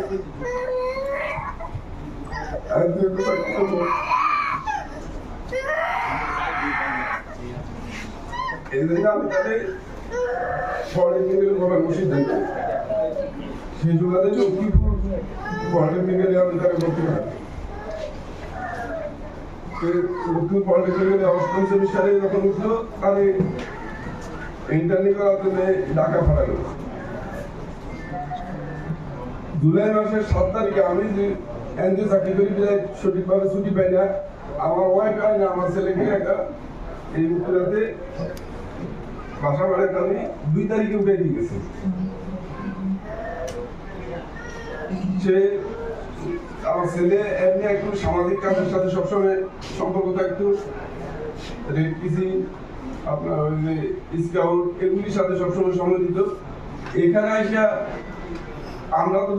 আমি তাদের polytechnical government সিদ্ধান্ত সেই জুলাতে লক্ষ্মীপুর পলিটেকনিক্যালে আমি তাকে ভর্তি করা লক্ষ্মীপুর পলিটেকনিক্যালে অষ্টম সেমিস্টারে যখন উঠলো আমি ইন্টারনি করার জন্য ঢাকা পাঠালো। জুলাই মাসের 7 তারিখে আমি যে এনজিও চাকরি করি সঠিকভাবে ছুটি পাই না, আমার ওয়াইফ পাই না, আমার ছেলেকে একটা এই মুক্তিরাতে বাসা ভাড়ার কারণে 2 তারিখে উঠে দিয়ে গেছে। সে আমার ছেলে এমনি একটু সামাজিক কাজের সাথে সবসময় সম্পর্ক থাকতো, রেড ক্রিসিং আপনার ওই যে স্কাউট এগুলির সাথে সবসময় সময় দিত। এখানে এসে আমরা তো